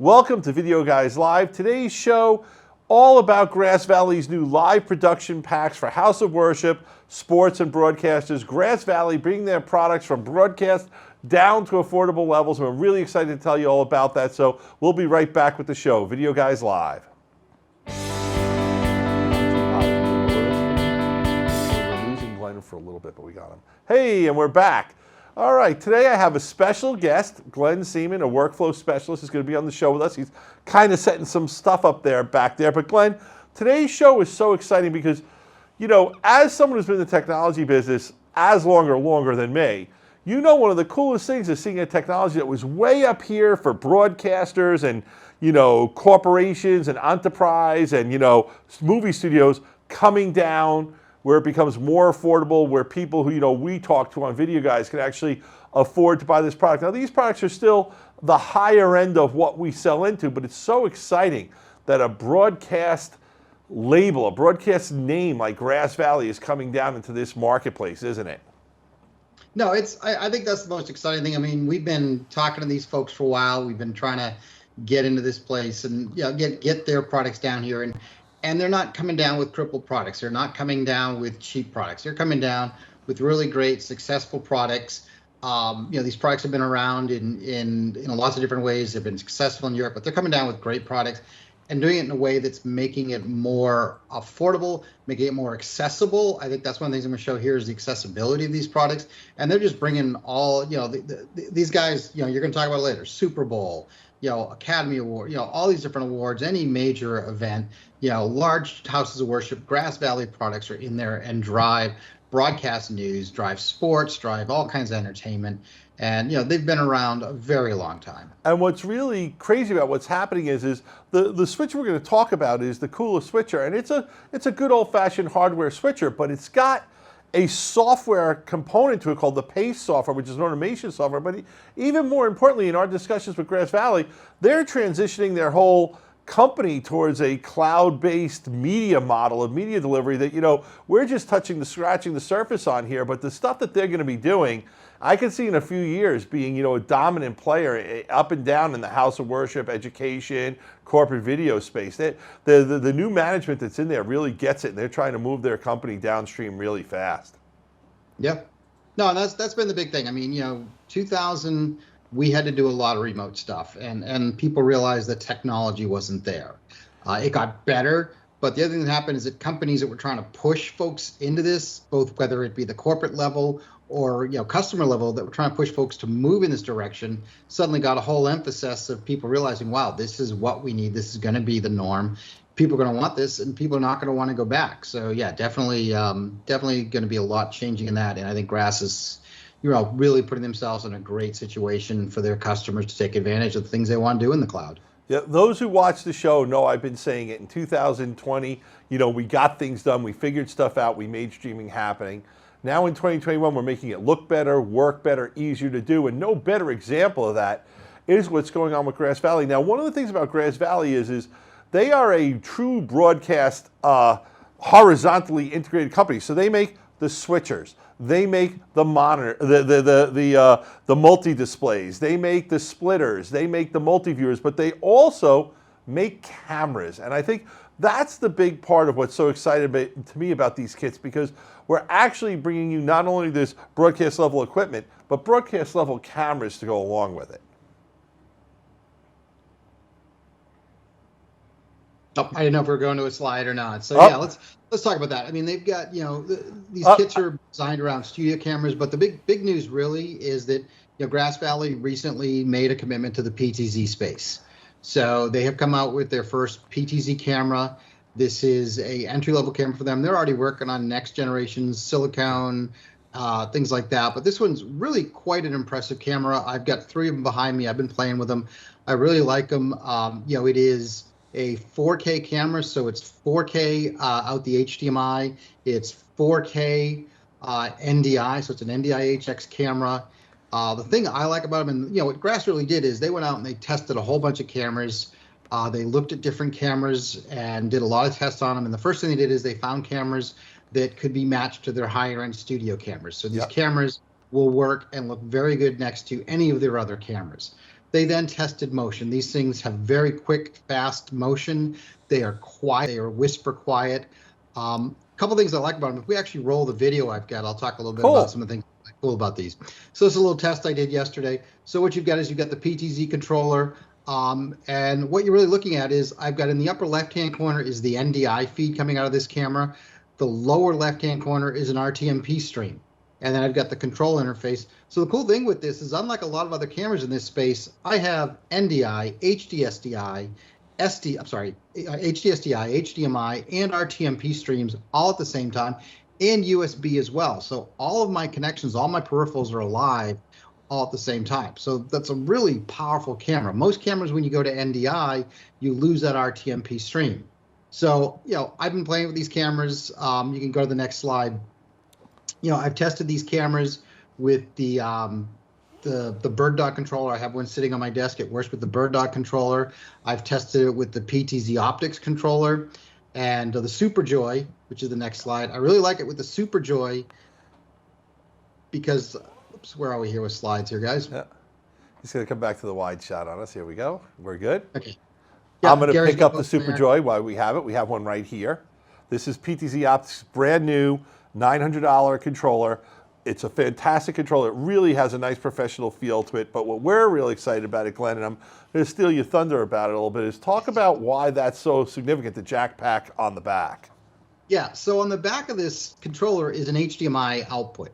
Welcome to Video Guys Live. Today's show, all about Grass Valley's new live production packs for House of Worship, sports, and broadcasters. Grass Valley bringing their products from broadcast down to affordable levels. We're really excited to tell you all about that, so we'll be right back with the show. Video Guys Live. We're losing Glenn for a little bit, but we got him. Hey, and we're back. All right, today I have a special guest, Glen Seaman, a workflow specialist, is going to be on the show with us. He's kind of setting some stuff up there, back there. But Glenn, today's show is so exciting because, you know, as someone who's been in the technology business as longer than me, you know one of the coolest things is seeing a technology that was way up here for broadcasters and, you know, corporations and enterprise and, you know, movie studios coming down where it becomes more affordable, where people who, you know, we talk to on Video Guys can actually afford to buy this product. Now, these products are still the higher end of what we sell into, but it's so exciting that a broadcast label, a broadcast name like Grass Valley is coming down into this marketplace, isn't it? No, I think that's the most exciting thing. I mean, we've been talking to these folks for a while. We've been trying to get into this place and, you know, get their products down here. And they're not coming down with crippled products. They're not coming down with cheap products. They're coming down with really great, successful products. You know, these products have been around in lots of different ways. They've been successful in Europe, but they're coming down with great products and doing it in a way that's making it more affordable, making it more accessible. I think that's one of the things I'm going to show here is the accessibility of these products. And they're just bringing all, you know, these guys, you know, you're going to talk about it later, Super Bowl, you know, Hdmi Award, you know, all these different awards, any major event, you know, large houses of worship, Grass Valley products are in there and drive broadcast news, drive sports, drive all kinds of entertainment. And, you know, they've been around a very long time. And what's really crazy about what's happening is the switcher we're going to talk about is the coolest switcher. And it's a good old-fashioned hardware switcher, but it's got a software component to it called the PACE software, which is an automation software. But even more importantly, in our discussions with Grass Valley, they're transitioning their whole company towards a cloud-based media model of media delivery that, you know, we're just scratching the surface on here. But the stuff that they're going to be doing, I can see in a few years being, you know, a dominant player up and down in the house of worship, education, corporate video space. The new management that's in there really gets it, and they're trying to move their company downstream really fast. Yeah. No, and that's been the big thing. I mean, you know, 2000, we had to do a lot of remote stuff, and people realized that technology wasn't there. It got better, but the other thing that happened is that companies that were trying to push folks into this, both whether it be the corporate level or, you know, customer level, that were trying to push folks to move in this direction, suddenly got a whole emphasis of people realizing, wow, this is what we need. This is going to be the norm. People are going to want this, and people are not going to want to go back. So yeah, definitely going to be a lot changing in that. And I think Grass is, you know, really putting themselves in a great situation for their customers to take advantage of the things they want to do in the cloud. Yeah, those who watch the show know I've been saying it. In 2020, you know, we got things done, we figured stuff out, we made streaming happening. Now in 2021, we're making it look better, work better, easier to do, and no better example of that is what's going on with Grass Valley. Now, one of the things about Grass Valley is they are a true broadcast, horizontally integrated company. So they make the switchers, they make the monitor, the multi-displays, they make the splitters, they make the multi-viewers, but they also make cameras. And I think that's the big part of what's so exciting to me about these kits, because we're actually bringing you not only this broadcast level equipment, but broadcast level cameras to go along with it. Oh, I didn't know if we were going to a slide or not. So yeah, let's talk about that. I mean, they've got, you know, these kits are designed around studio cameras, but the big news really is that, you know, Grass Valley recently made a commitment to the PTZ space. So they have come out with their first PTZ camera. This is a entry-level camera for them. They're already working on next generation silicone, things like that. But this one's really quite an impressive camera. I've got 3 of them behind me. I've been playing with them. I really like them. You know, it is a 4K camera, so it's 4K out the HDMI. It's 4K NDI, so it's an NDI HX camera. The thing I like about them, and you know what Grass really did is they went out and they tested a whole bunch of cameras. They looked at different cameras and did a lot of tests on them. And the first thing they did is they found cameras that could be matched to their higher end studio cameras. So these cameras will work and look very good next to any of their other cameras. They then tested motion. These things have very quick, fast motion. They are quiet. They are whisper quiet. A couple things I like about them. If we actually roll the video I've got, I'll talk a little bit about some of the things cool about these. So it's a little test I did yesterday. So what you've got is you've got the PTZ controller. And what you're really looking at is I've got in the upper left-hand corner is the NDI feed coming out of this camera. The lower left-hand corner is an RTMP stream. And then I've got the control interface. So the cool thing with this is, unlike a lot of other cameras in this space, I have NDI, HDSDI, HDMI, and RTMP streams all at the same time, and USB as well. So all of my connections, all my peripherals are alive all at the same time. So that's a really powerful camera. Most cameras, when you go to NDI, you lose that RTMP stream. So, I've been playing with these cameras. You can go to the next slide. I've tested these cameras with the BirdDog controller. I have one sitting on my desk. It works with the BirdDog controller. I've tested it with the PTZOptics controller and the SuperJoy, which is the next slide. I really like it with the SuperJoy because, oops, where are we here with slides here, guys? Yeah. He's going to come back to the wide shot on us. Here we go. We're good. Okay. Yeah, I'm going to pick up the SuperJoy while we have it. We have one right here. This is PTZOptics, brand new, $900 controller. It's a fantastic controller. It really has a nice professional feel to it. But what we're really excited about it, Glenn, and I'm going to steal your thunder about it a little bit, is talk about why that's so significant, the jack pack on the back. Yeah, so on the back of this controller is an HDMI output.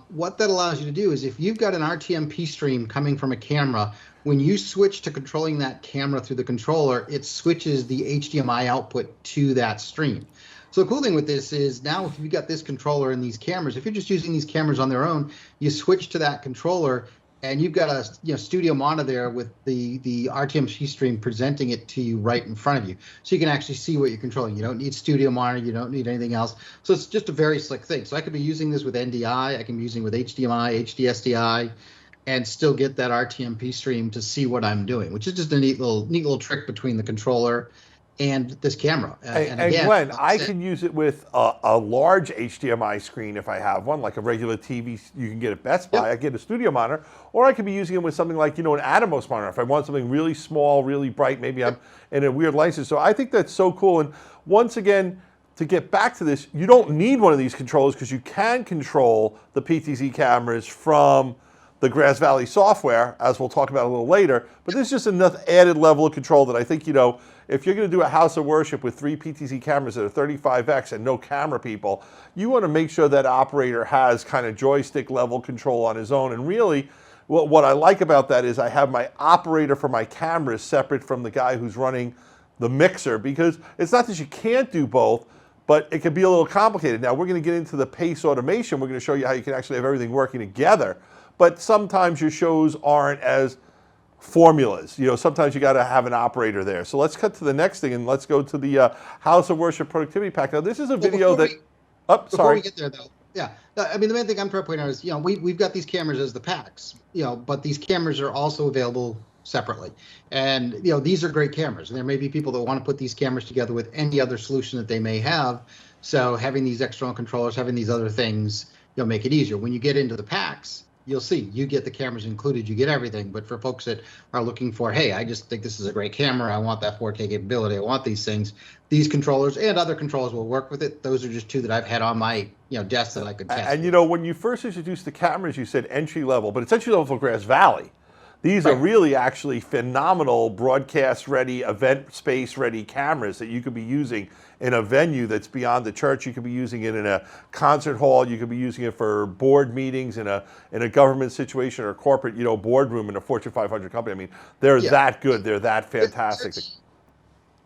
What that allows you to do is if you've got an RTMP stream coming from a camera, when you switch to controlling that camera through the controller, it switches the HDMI output to that stream. So the cool thing with this is now if you've got this controller and these cameras, if you're just using these cameras on their own, you switch to that controller and you've got a studio monitor there with the RTMP stream presenting it to you right in front of you. So you can actually see what you're controlling. You don't need studio monitor, you don't need anything else. So it's just a very slick thing. So I could be using this with NDI, I can be using with HDMI, HDSDI, and still get that RTMP stream to see what I'm doing, which is just a neat little trick between the controller and this camera. And again, Glenn, I can use it with a large HDMI screen if I have one, like a regular TV you can get at Best Buy. Yep. I get a studio monitor, or I could be using it with something like, an Atomos monitor. If I want something really small, really bright, maybe I'm in a weird license. So I think that's so cool. And once again, to get back to this, you don't need one of these controllers because you can control the PTZ cameras from the Grass Valley software, as we'll talk about a little later. But this is just another added level of control that I think, if you're going to do a house of worship with 3 PTZ cameras that are 35X and no camera people, you want to make sure that operator has kind of joystick level control on his own. And really, what I like about that is I have my operator for my cameras separate from the guy who's running the mixer, because it's not that you can't do both, but it can be a little complicated. Now, we're going to get into the pace automation. We're going to show you how you can actually have everything working together. But sometimes your shows aren't as formulas. Sometimes you got to have an operator there. So let's cut to the next thing and let's go to the House of Worship Productivity Pack. Now, this is a video that... Before we get there, though, the main thing I'm trying to point out is, we've got these cameras as the packs, but these cameras are also available separately. And, these are great cameras. And there may be people that want to put these cameras together with any other solution that they may have. So having these external controllers, having these other things, make it easier. When you get into the packs, you'll see you get the cameras included, you get everything. But for folks that are looking for, hey, I just think this is a great camera, I want that 4K capability, I want these things, these controllers and other controllers will work with it. Those are just two that I've had on my desk that I could test. And when you first introduced the cameras, you said entry level, but it's entry level for Grass Valley. These are really actually phenomenal broadcast ready, event space ready cameras that you could be using in a venue that's beyond the church. You could be using it in a concert hall. You could be using it for board meetings in a government situation or a corporate, boardroom in a Fortune 500 company. I mean, they're that good. They're that fantastic.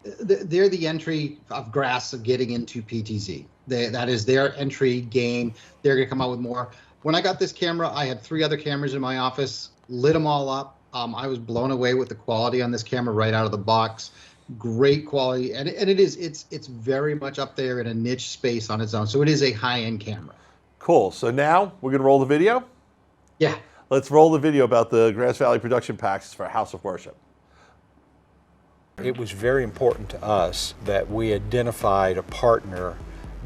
They're the entry of Grass of getting into PTZ. That is their entry game. They're going to come out with more. When I got this camera, I had 3 other cameras in my office, lit them all up. I was blown away with the quality on this camera right out of the box. Great quality, and it's very much up there in a niche space on its own. So it is a high-end camera. Cool. So now we're going to roll the video? Yeah. Let's roll the video about the Grass Valley production packs for House of Worship. It was very important to us that we identified a partner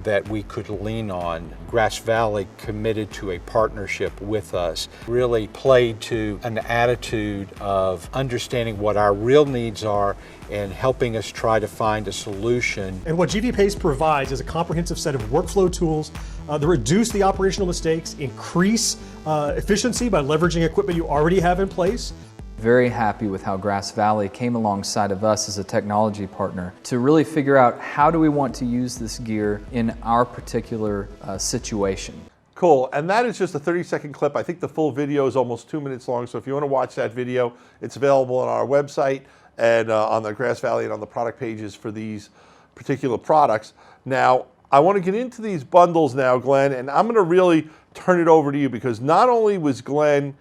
that we could lean on. Grass Valley committed to a partnership with us, really played to an attitude of understanding what our real needs are and helping us try to find a solution. And what GVPace provides is a comprehensive set of workflow tools that reduce the operational mistakes, increase efficiency by leveraging equipment you already have in place. Very happy with how Grass Valley came alongside of us as a technology partner to really figure out how do we want to use this gear in our particular situation. Cool, and that is just a 30-second clip. I think the full video is almost 2 minutes long, so if you want to watch that video, it's available on our website and on the Grass Valley and on the product pages for these particular products. Now, I want to get into these bundles now, Glenn, and I'm going to really turn it over to you because not only was Glenn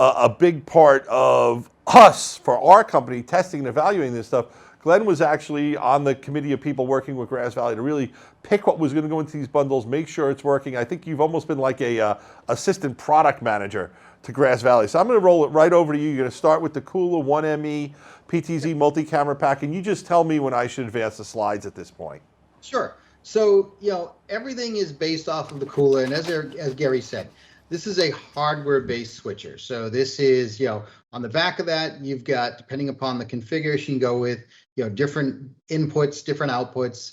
a big part of us, for our company, testing and evaluating this stuff, Glenn was actually on the committee of people working with Grass Valley to really pick what was going to go into these bundles, make sure it's working. I think you've almost been like a assistant product manager to Grass Valley. So I'm going to roll it right over to you. You're going to start with the Cooler 1ME PTZ Multi-Camera Pack, and you just tell me when I should advance the slides at this point. Sure. So, everything is based off of the Cooler, and as Gary said, this is a hardware-based switcher. So this is, on the back of that, you've got, depending upon the configuration, you go with, different inputs, different outputs.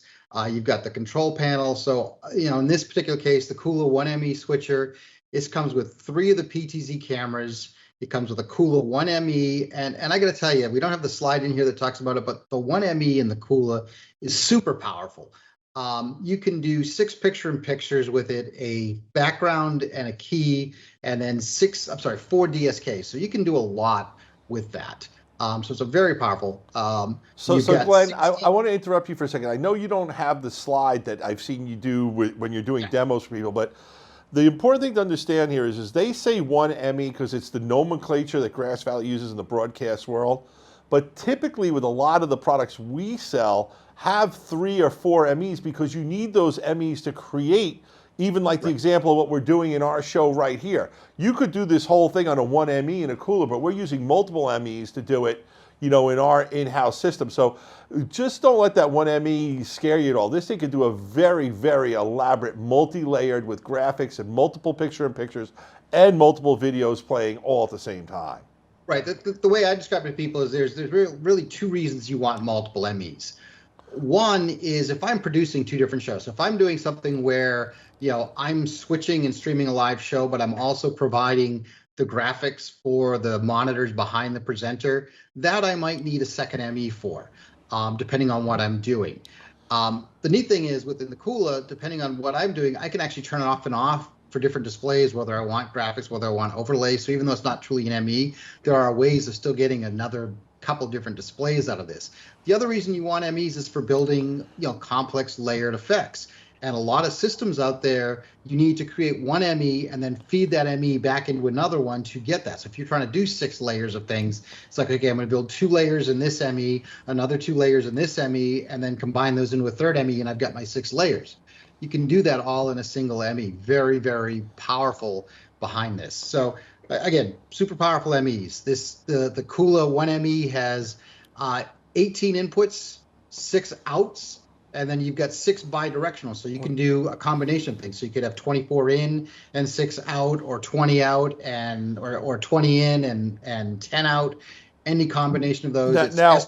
You've got the control panel. So, in this particular case, the Cooler 1ME switcher, this comes with 3 of the PTZ cameras. It comes with a Cooler 1ME, and I got to tell you, we don't have the slide in here that talks about it, but the 1ME in the Cooler is super powerful. You can do 6 picture-in-pictures with it, a background and a key, and then 4 DSKs. So you can do a lot with that. So it's a very powerful. So Glenn, I want to interrupt you for a second. I know you don't have the slide that I've seen you do when you're doing demos for people, but the important thing to understand here is they say 1ME because it's the nomenclature that Grass Valley uses in the broadcast world. But typically with a lot of the products we sell, have 3 or 4 MEs because you need those MEs to create, even like the example of what we're doing in our show right here. You could do this whole thing on a 1ME in a Cooler, but we're using multiple MEs to do it, in our in-house system. So just don't let that 1ME scare you at all. This thing can do a very, very elaborate, multi-layered with graphics and multiple picture-in-pictures and multiple videos playing all at the same time. Right. The way I describe it to people is there's really 2 reasons you want multiple MEs. One is if I'm producing 2 different shows. So if I'm doing something where, I'm switching and streaming a live show, but I'm also providing the graphics for the monitors behind the presenter, that I might need a second ME for, depending on what I'm doing. The neat thing is within the Cooler, depending on what I'm doing, I can actually turn it off and off for different displays, whether I want graphics, whether I want overlay. So even though it's not truly an ME, there are ways of still getting another couple different displays out of this. The other reason you want MEs is for building, complex layered effects. And a lot of systems out there, you need to create one ME and then feed that ME back into another one to get that. So if you're trying to do 6 layers of things, it's like, okay, I'm going to build 2 layers in this ME, another 2 layers in this ME, and then combine those into a third ME, and I've got my 6 layers. You can do that all in a single ME. Very, very powerful behind this. So again, super powerful MEs. The Cooler 1ME has 18 inputs, 6 outs, and then you've got 6 bi-directional. So you can do a combination of things. So you could have 24 in and 6 out, or 20 out and or 20 in and 10 out. Any combination of those. Now,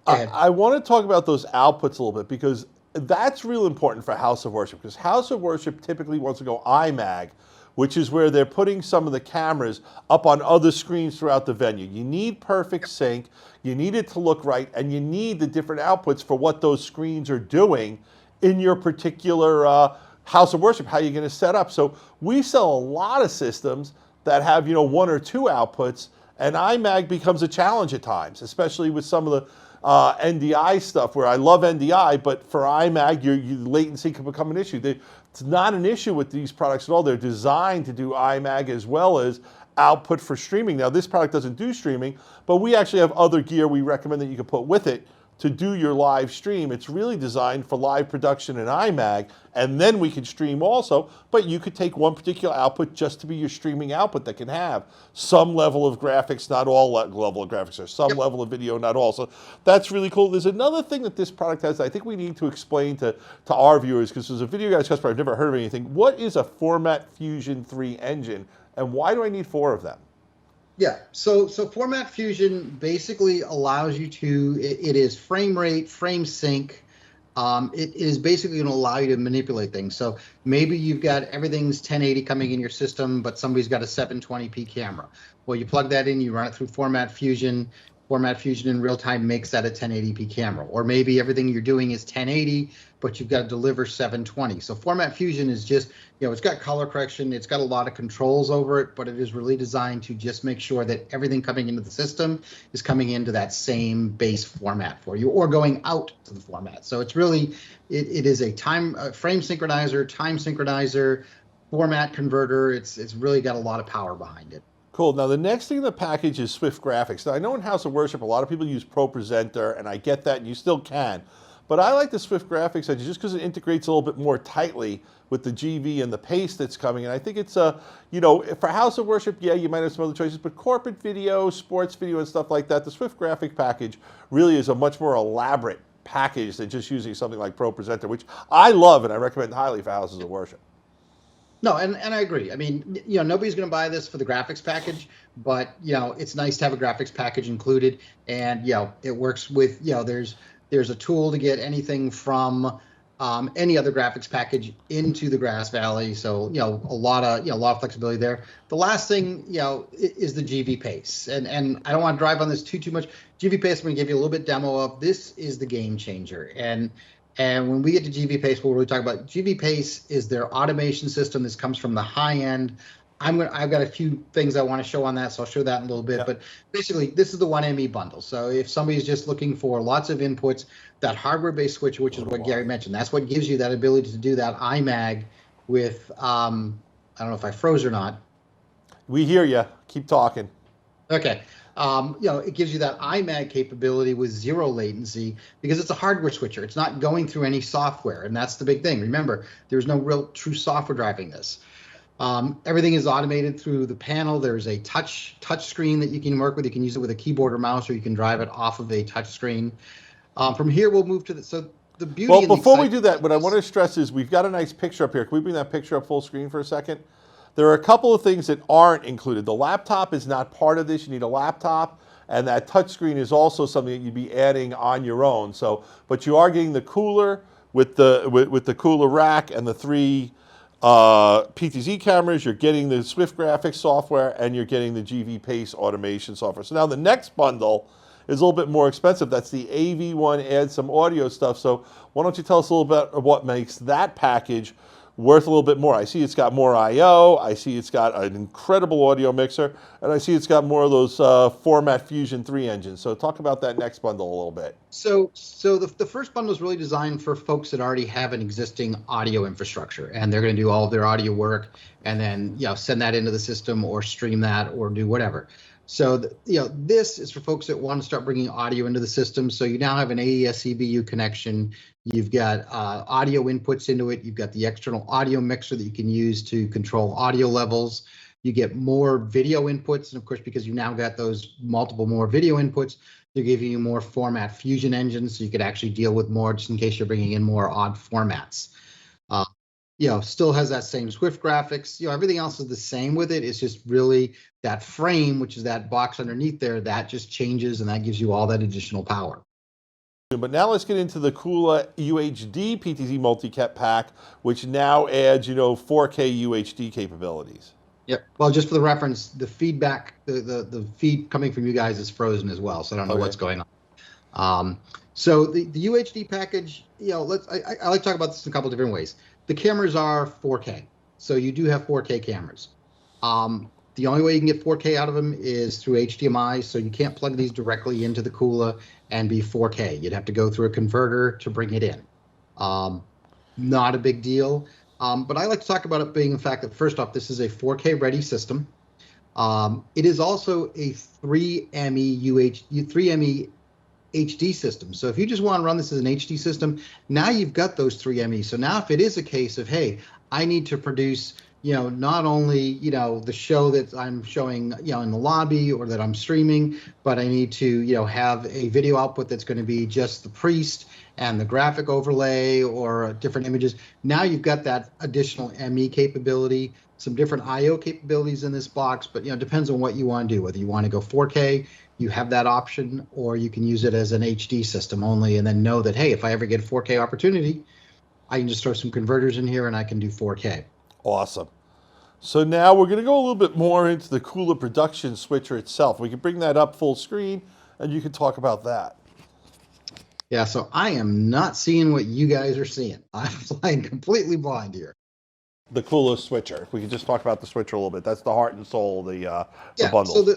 I want to talk about those outputs a little bit because that's real important for House of Worship, because House of Worship typically wants to go IMAG, which is where they're putting some of the cameras up on other screens throughout the venue. You need perfect sync, you need it to look right, and you need the different outputs for what those screens are doing in your particular House of Worship, how you're gonna set up. So we sell a lot of systems that have 1 or 2 outputs, and IMAG becomes a challenge at times, especially with some of the NDI stuff, where I love NDI, but for IMAG, your latency can become an issue. It's not an issue with these products at all. They're designed to do IMAG as well as output for streaming. Now, this product doesn't do streaming, but we actually have other gear we recommend that you can put with it to do your live stream. It's really designed for live production in iMag, and then we can stream also, but you could take one particular output just to be your streaming output that can have some level of graphics, not all level of graphics, or some level of video, not all. So that's really cool. There's another thing that this product has that I think we need to explain to our viewers, because as a video guys customer, I've never heard of anything. What is a Format Fusion 3 engine, and why do I need 4 of them? Yeah, so Format Fusion basically allows you to, it is frame rate, frame sync. It is basically going to allow you to manipulate things. So maybe you've got everything's 1080 coming in your system, but somebody's got a 720p camera. Well, you plug that in, you run it through Format Fusion. Format Fusion in real time makes that a 1080p camera. Or maybe everything you're doing is 1080, but you've got to deliver 720. So Format Fusion is just, it's got color correction, it's got a lot of controls over it, but it is really designed to just make sure that everything coming into the system is coming into that same base format for you, or going out to the format. So it's really, it is a frame synchronizer, time synchronizer, format converter. It's really got a lot of power behind it. Cool. Now, the next thing in the package is Swift Graphics. Now, I know in House of Worship, a lot of people use Pro Presenter, and I get that, and you still can. But I like the Swift Graphics engine just because it integrates a little bit more tightly with the GV and the pace that's coming. And I think it's, for House of Worship, yeah, you might have some other choices, but corporate video, sports video, and stuff like that, the Swift Graphic package really is a much more elaborate package than just using something like Pro Presenter, which I love and I recommend highly for Houses of Worship. No, and I agree. I mean, nobody's going to buy this for the graphics package, but, it's nice to have a graphics package included. And, it works with, there's a tool to get anything from any other graphics package into the Grass Valley. So, a lot of flexibility there. The last thing, is the GV pace. And I don't want to drive on this too much. GV pace, I'm going to give you a little bit demo of. This is the game changer. And when we get to GV Pace, we'll really talk about GV Pace is their automation system. This comes from the high end. I've got a few things I want to show on that, so I'll show that in a little bit. Yep. But basically, this is the 1ME bundle. So if somebody's just looking for lots of inputs, that hardware-based switcher, which is what Gary mentioned, that's what gives you that ability to do that iMag with, I don't know if I froze or not. We hear you. Keep talking. Okay. It gives you that iMag capability with 0 latency because it's a hardware switcher. It's not going through any software, and that's the big thing. Remember, there's no real true software driving this. Everything is automated through the panel. There's a touch screen that you can work with. You can use it with a keyboard or mouse, or you can drive it off of a touch screen. From here, we'll move to the beauty. Well, before we do that, what I want to stress is we've got a nice picture up here. Can we bring that picture up full screen for a second? There are a couple of things that aren't included. The laptop is not part of this. You need a laptop, and that touchscreen is also something that you'd be adding on your own. So, but you are getting the cooler with the cooler rack and the 3 PTZ cameras. You're getting the Swift Graphics software, and you're getting the GV Pace automation software. So now the next bundle is a little bit more expensive. That's the AV1, add some audio stuff. So why don't you tell us a little bit of what makes that package worth a little bit more? I see it's got more I/O, I see it's got an incredible audio mixer, and I see it's got more of those Format Fusion 3 engines. So talk about that next bundle a little bit. So the first bundle is really designed for folks that already have an existing audio infrastructure, and they're going to do all of their audio work and then send that into the system or stream that or do whatever. So this is for folks that want to start bringing audio into the system. So you now have an AES EBU connection. You've got audio inputs into it. You've got the external audio mixer that you can use to control audio levels. You get more video inputs, and of course, because you've now got those multiple more video inputs, they're giving you more Format Fusion engines, so you could actually deal with more, just in case you're bringing in more odd formats. Still has that same Swift graphics. Everything else is the same with it. It's just really that frame, which is that box underneath there, that just changes, and that gives you all that additional power. But now let's get into the Uhd PTZ Multi-Cat Pack, which now adds, 4K UHD capabilities. Yep. Well, just for the reference, the feedback, the feed coming from you guys is frozen as well, so I don't know what's going on. So the UHD package, I like to talk about this in a couple different ways. The cameras are 4K, so you do have 4K cameras. The only way you can get 4K out of them is through HDMI, so you can't plug these directly into the Kula and be 4K. You'd have to go through a converter to bring it in. Not a big deal, but I like to talk about it being the fact that, first off, this is a 4K ready system. It is also a 3ME HD system. So if you just want to run this as an HD system, now you've got those 3 MEs. So now if it is a case of, hey, I need to produce, not only, the show that I'm showing, in the lobby or that I'm streaming, but I need to, have a video output that's going to be just the priest and the graphic overlay or different images. Now you've got that additional ME capability, some different IO capabilities in this box, but it depends on what you want to do, whether you want to go 4K, you have that option, or you can use it as an HD system only and then know that, hey, if I ever get a 4K opportunity, I can just throw some converters in here and I can do 4K. Awesome. So now we're going to go a little bit more into the cooler production switcher itself. We can bring that up full screen and you can talk about that. Yeah, so I am not seeing what you guys are seeing. I'm flying completely blind here. The cooler switcher. We can just talk about the switcher a little bit. That's the heart and soul of the bundle.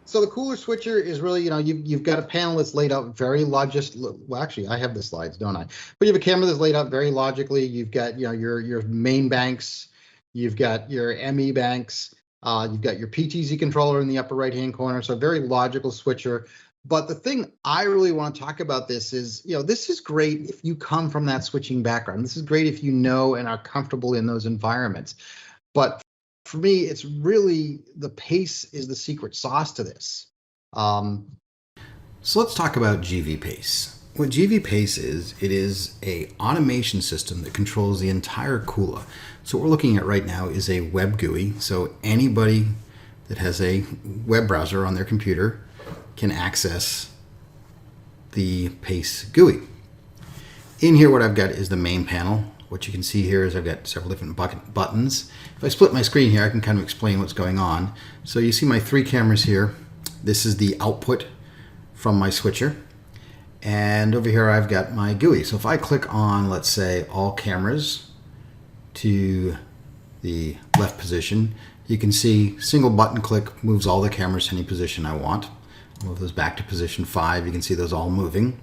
So the cooler switcher is really, you've got a panel that's laid out very well, actually, I have the slides, don't I? But you have a camera that's laid out very logically. You've got, your main banks. You've got your ME banks. You've got your PTZ controller in the upper right-hand corner. So a very logical switcher. But the thing I really want to talk about this is, this is great if you come from that switching background. This is great if you know and are comfortable in those environments. But for me, it's really the pace is the secret sauce to this. So let's talk about GV Pace. What GV Pace is, it is a automation system that controls the entire cooler. So what we're looking at right now is a web GUI. So anybody that has a web browser on their computer can access the Pace GUI. In here, what I've got is the main panel. What you can see here is I've got several different buttons. If I split my screen here, I can kind of explain what's going on. So you see my 3 cameras here. This is the output from my switcher. And over here, I've got my GUI. So if I click on, let's say, all cameras to the left position, you can see single button click moves all the cameras to any position I want. Move those back to position 5. You can see those all moving.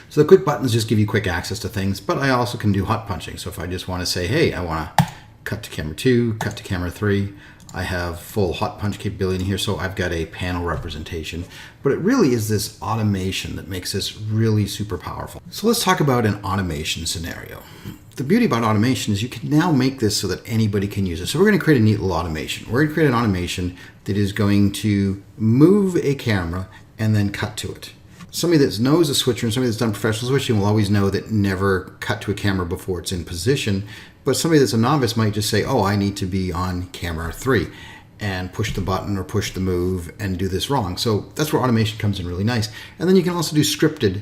So the quick buttons just give you quick access to things, but I also can do hot punching. So if I just want to say, hey, I want to cut to camera 2, cut to camera 3, I have full hot punch capability in here, so I've got a panel representation. But it really is this automation that makes this really super powerful. So let's talk about an automation scenario. The beauty about automation is you can now make this so that anybody can use it. So we're going to create a neat little automation. We're going to create an automation that is going to move a camera and then cut to it. Somebody that knows a switcher and somebody that's done professional switching will always know that never cut to a camera before it's in position. But somebody that's a novice might just say, oh, I need to be on camera 3 and push the button or push the move and do this wrong. So that's where automation comes in really nice. And then you can also do scripted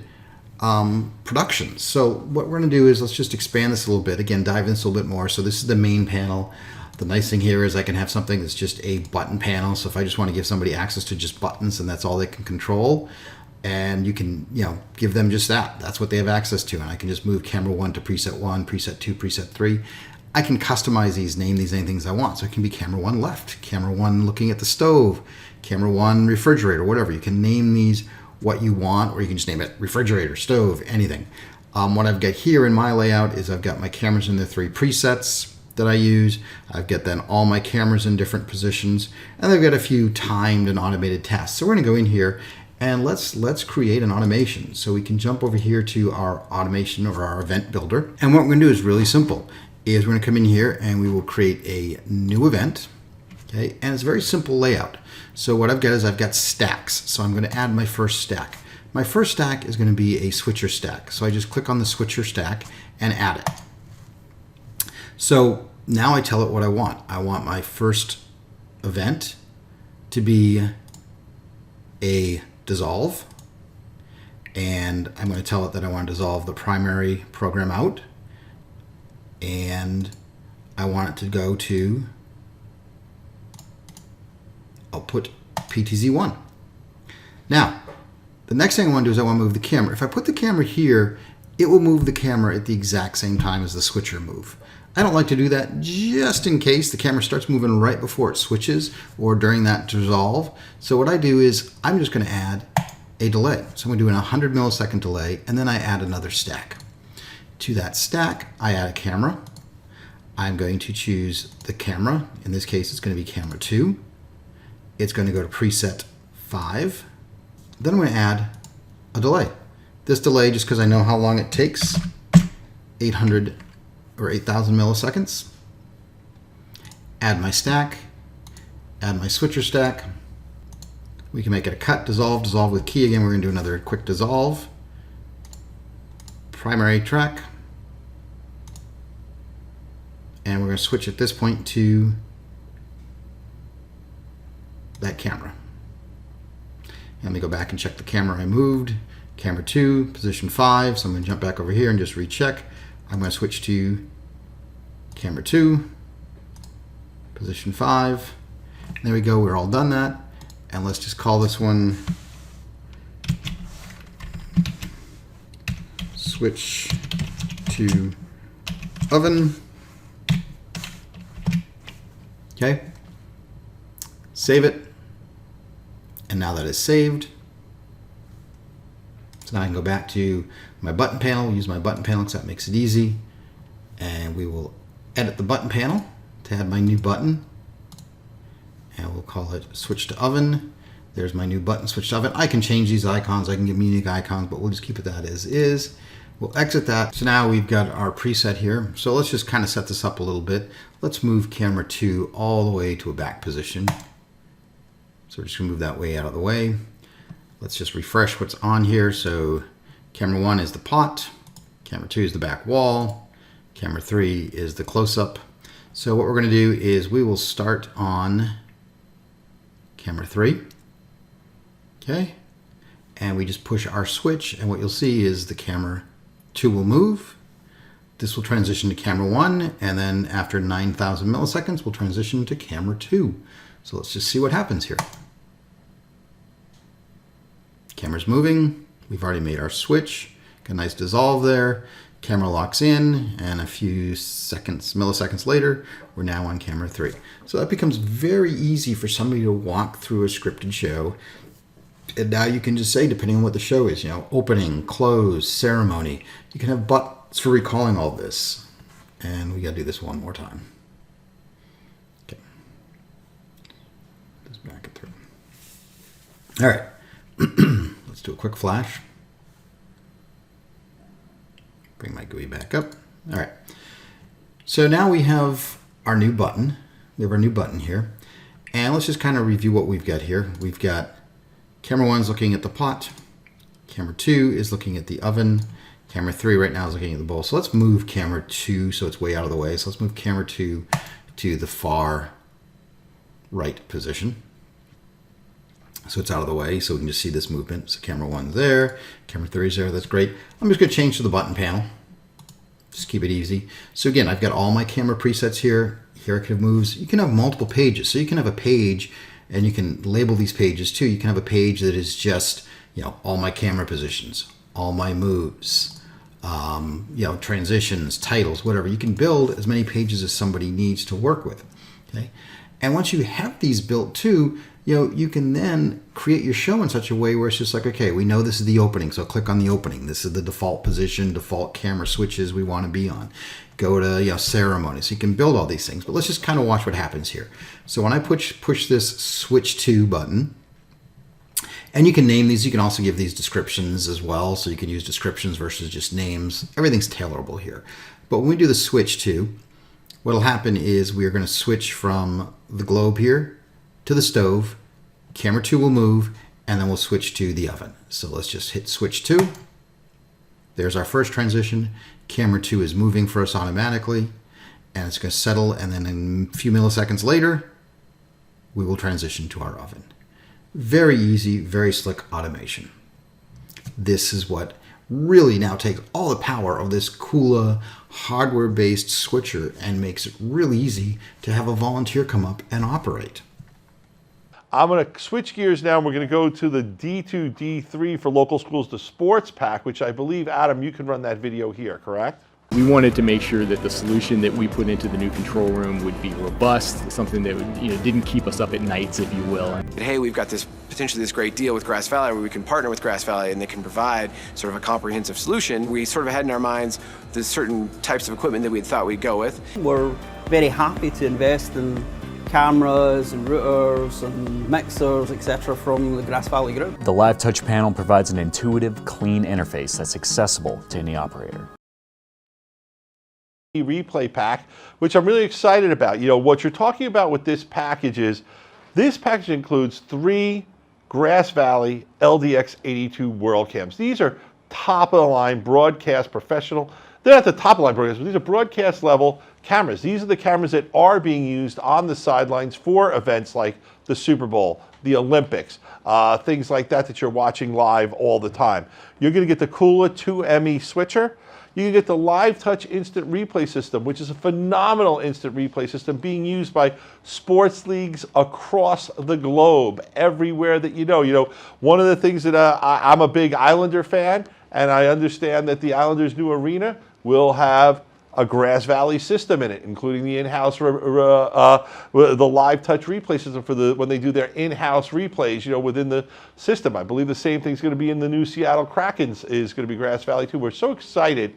productions. So what we're going to do is let's just expand this a little bit. Again, dive in this a little bit more. So this is the main panel. The nice thing here is I can have something that's just a button panel. So if I just want to give somebody access to just buttons and that's all they can control, and you can, give them just that. That's what they have access to. And I can just move camera 1 to preset 1, preset 2, preset 3. I can customize these, name these any things I want. So it can be camera 1 left, camera 1 looking at the stove, camera 1 refrigerator, whatever. You can name these what you want, or you can just name it refrigerator, stove, anything. What I've got here in my layout is I've got my cameras in the 3 presets that I use. I've got then all my cameras in different positions, and I've got a few timed and automated tasks. So we're going to go in here and let's create an automation. So we can jump over here to our automation or our event builder. And what we're going to do is really simple. Is we're going to come in here and we will create a new event. Okay, and it's a very simple layout. So what I've got is I've got stacks. So I'm going to add my first stack. My first stack is going to be a switcher stack. So I just click on the switcher stack and add it. So now I tell it what I want. I want my first event to be a dissolve, and I'm going to tell it that I want to dissolve the primary program out, and I want it to go to output PTZ1. Now, the next thing I want to do is I want to move the camera. If I put the camera here, it will move the camera at the exact same time as the switcher move. I don't like to do that just in case the camera starts moving right before it switches or during that dissolve. So what I do is I'm just going to add a delay. So I'm going to do an 100 millisecond delay, and then I add another stack. To that stack, I add a camera. I'm going to choose the camera. In this case, it's going to be camera 2. It's going to go to preset 5. Then I'm going to add a delay. This delay, just because I know how long it takes, 800 or 8,000 milliseconds. Add my stack, add my switcher stack. We can make it a cut, dissolve, dissolve with key. Again, we're going to do another quick dissolve. Primary track. And we're going to switch at this point to that camera. Let me go back and check the camera I moved. Camera 2, position 5. So I'm going to jump back over here and just recheck. I'm going to switch to camera 2, position 5. There we go, we're all done that. And let's just call this one switch to oven. Okay, save it. And now that is saved, so now I can go back to my button panel, use my button panel because that makes it easy. And we will edit the button panel to add my new button. And we'll call it switch to oven. There's my new button, switch to oven. I can change these icons, I can give unique icons, but we'll just keep it that as is. We'll exit that. So now we've got our preset here. So let's just kind of set this up a little bit. Let's move camera 2 all the way to a back position. So we're just gonna move that way out of the way. Let's just refresh what's on here. So camera 1 is the pot, camera 2 is the back wall, camera 3 is the close-up. So what we're gonna do is we will start on camera 3, okay? And we just push our switch, and what you'll see is the camera 2 will move. This will transition to camera 1, and then after 9,000 milliseconds, we'll transition to camera 2. So let's just see what happens here. Camera's moving. We've already made our switch. Got a nice dissolve there. Camera locks in, and a few milliseconds later, we're now on camera 3. So that becomes very easy for somebody to walk through a scripted show. And now you can just say, depending on what the show is, you know, opening, close, ceremony. You can have buttons for recalling all this. And we got to do this one more time. Okay. Just back it through. All right. Let's do a quick flash. Bring my GUI back up. All right. So now we have our new button. We have our new button here. And let's just kind of review what we've got here. We've got camera 1 is looking at the pot. Camera 2 is looking at the oven. Camera 3 right now is looking at the bowl. So let's move camera 2 so it's way out of the way. So let's move camera 2 to the far right position. So it's out of the way, so we can just see this movement. So camera 1's there, camera 3's there, that's great. I'm just gonna change to the button panel. Just keep it easy. So again, I've got all my camera presets here. Here I can have moves. You can have multiple pages. So you can have a page, and you can label these pages too. You can have a page that is just, you know, all my camera positions, all my moves, you know, transitions, titles, whatever. You can build as many pages as somebody needs to work with, okay? And once you have these built too, you know, you can then create your show in such a way where it's just like, okay, we know this is the opening, so click on the opening. This is the default position, default camera switches we want to be on. Go to, you know, ceremony. So you can build all these things, but let's just kind of watch what happens here. So when I push this switch to button, and you can name these, you can also give these descriptions as well. So you can use descriptions versus just names. Everything's tailorable here. But when we do the switch to, what'll happen is we are going to switch from the globe here to the stove. Camera 2 will move, and then we'll switch to the oven. So let's just hit switch 2. There's our first transition. Camera 2 is moving for us automatically, and it's going to settle, and then in a few milliseconds later, we will transition to our oven. Very easy, very slick automation. This is what really now takes all the power of this Kula hardware-based switcher and makes it really easy to have a volunteer come up and operate. I'm going to switch gears now, and we're going to go to the D2, D3 for local schools, the sports pack, which I believe, Adam, you can run that video here, correct? We wanted to make sure that the solution that we put into the new control room would be robust, something that would, didn't keep us up at nights, if you will. Hey, we've got potentially this great deal with Grass Valley where we can partner with Grass Valley and they can provide sort of a comprehensive solution. We sort of had in our minds the certain types of equipment that we thought we'd go with. We're very happy to invest in cameras and routers and mixers, etc. from the Grass Valley group. The live touch panel provides an intuitive, clean interface that's accessible to any operator. Replay pack, which I'm really excited about. You know, what you're talking about with this package is, this package includes 3 Grass Valley LDX82 World Cams. These are top of the line broadcast professional. They're not the top of the line broadcast, but these are broadcast level cameras. These are the cameras that are being used on the sidelines for events like the Super Bowl, the Olympics, things like that that you're watching live all the time. You're going to get the Uhd 2ME switcher. You can get the Live Touch Instant Replay System, which is a phenomenal instant replay system being used by sports leagues across the globe, everywhere that you know. You know, one of the things that I'm a big Islander fan, and I understand that the Islanders' new arena will have a Grass Valley system in it, including the in-house, the live touch replay system for when they do their in-house replays, you know, within the system. I believe the same thing's going to be in the new Seattle Krakens, is going to be Grass Valley too. We're so excited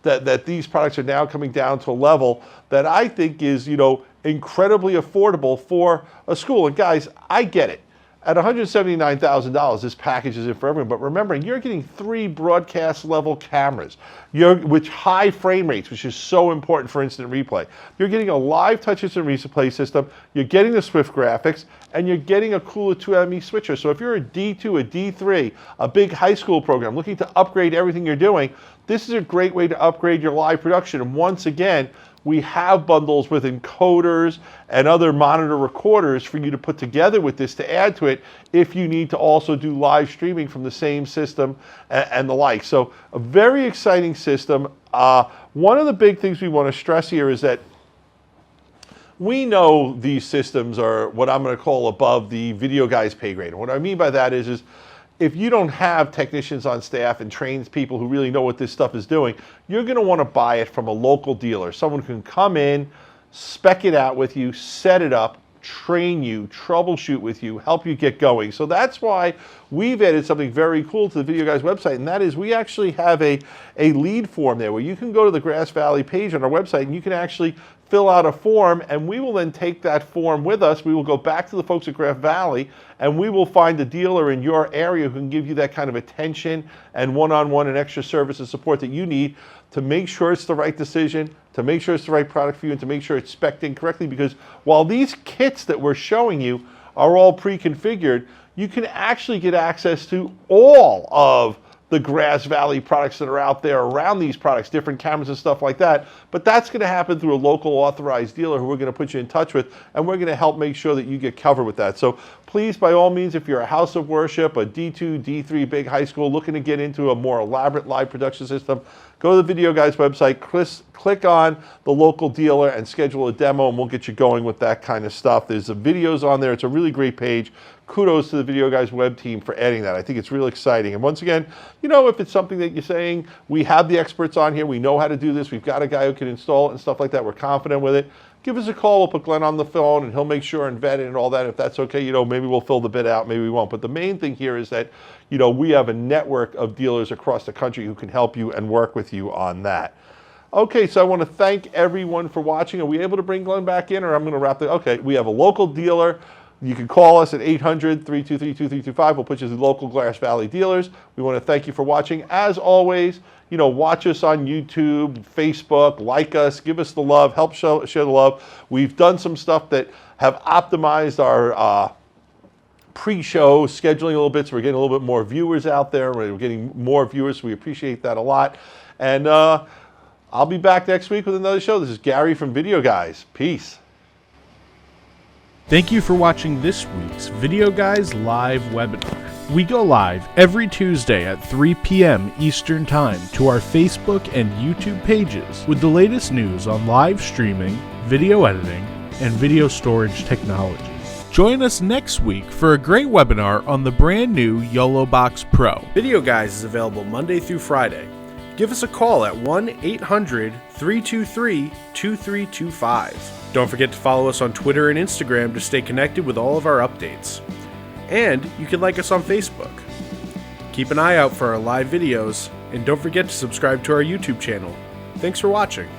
that these products are now coming down to a level that I think is, you know, incredibly affordable for a school. And guys, I get it. At $179,000, this package is in for everyone. But remembering, you're getting 3 broadcast level cameras, which high frame rates, which is so important for instant replay. You're getting a live touch instant replay system. You're getting the Swift graphics, and you're getting a Uhd 2ME switcher. So if you're a D2, a D3, a big high school program looking to upgrade everything you're doing, this is a great way to upgrade your live production. And once again, we have bundles with encoders and other monitor recorders for you to put together with this to add to it if you need to also do live streaming from the same system and the like. So a very exciting system. One of the big things we want to stress here is that we know these systems are what I'm going to call above the video guy's pay grade. And what I mean by that is if you don't have technicians on staff and trained people who really know what this stuff is doing, you're going to want to buy it from a local dealer. Someone who can come in, spec it out with you, set it up, train you, troubleshoot with you, help you get going. So that's why we've added something very cool to the Video Guys website, and that is we actually have a lead form there where you can go to the Grass Valley page on our website and you can actually fill out a form, and we will then take that form with us. We will go back to the folks at Grass Valley, and we will find a dealer in your area who can give you that kind of attention and one-on-one and extra service and support that you need to make sure it's the right decision, to make sure it's the right product for you, and to make sure it's spec'd in correctly. Because while these kits that we're showing you are all pre-configured, you can actually get access to all of the Grass Valley products that are out there around these products, different cameras and stuff like that. But that's going to happen through a local authorized dealer who we're going to put you in touch with, and we're going to help make sure that you get covered with that. So please, by all means, if you're a house of worship, a D2, D3 big high school looking to get into a more elaborate live production system, go to the Video Guys website, click on the local dealer and schedule a demo, and we'll get you going with that kind of stuff. There's the videos on there. It's a really great page. Kudos to the Video Guys web team for adding that. I think it's really exciting. And once again, you know, if it's something that you're saying, we have the experts on here, we know how to do this, we've got a guy who can install it and stuff like that, we're confident with it, give us a call. We'll put Glenn on the phone and he'll make sure and vet it and all that. If that's okay, you know, maybe we'll fill the bid out, maybe we won't. But the main thing here is that, you know, we have a network of dealers across the country who can help you and work with you on that. Okay, so I want to thank everyone for watching. Are we able to bring Glenn back in, or I'm going to wrap it? Okay, we have a local dealer. You can call us at 800-323-2325. We'll put you to the local Grass Valley dealers. We want to thank you for watching. As always, you know, watch us on YouTube, Facebook, like us, give us the love, help share the love. We've done some stuff that have optimized our pre-show scheduling a little bit, so we're getting a little bit more viewers out there. We're getting more viewers, so we appreciate that a lot. And I'll be back next week with another show. This is Gary from Video Guys. Peace. Thank you for watching this week's Video Guys live webinar. We go live every Tuesday at 3 p.m. Eastern Time to our Facebook and YouTube pages with the latest news on live streaming, video editing, and video storage technology. Join us next week for a great webinar on the brand new YOLO Box Pro. Video Guys is available Monday through Friday. Give us a call at 1-800-323-2325. Don't forget to follow us on Twitter and Instagram to stay connected with all of our updates. And you can like us on Facebook. Keep an eye out for our live videos, and don't forget to subscribe to our YouTube channel. Thanks for watching.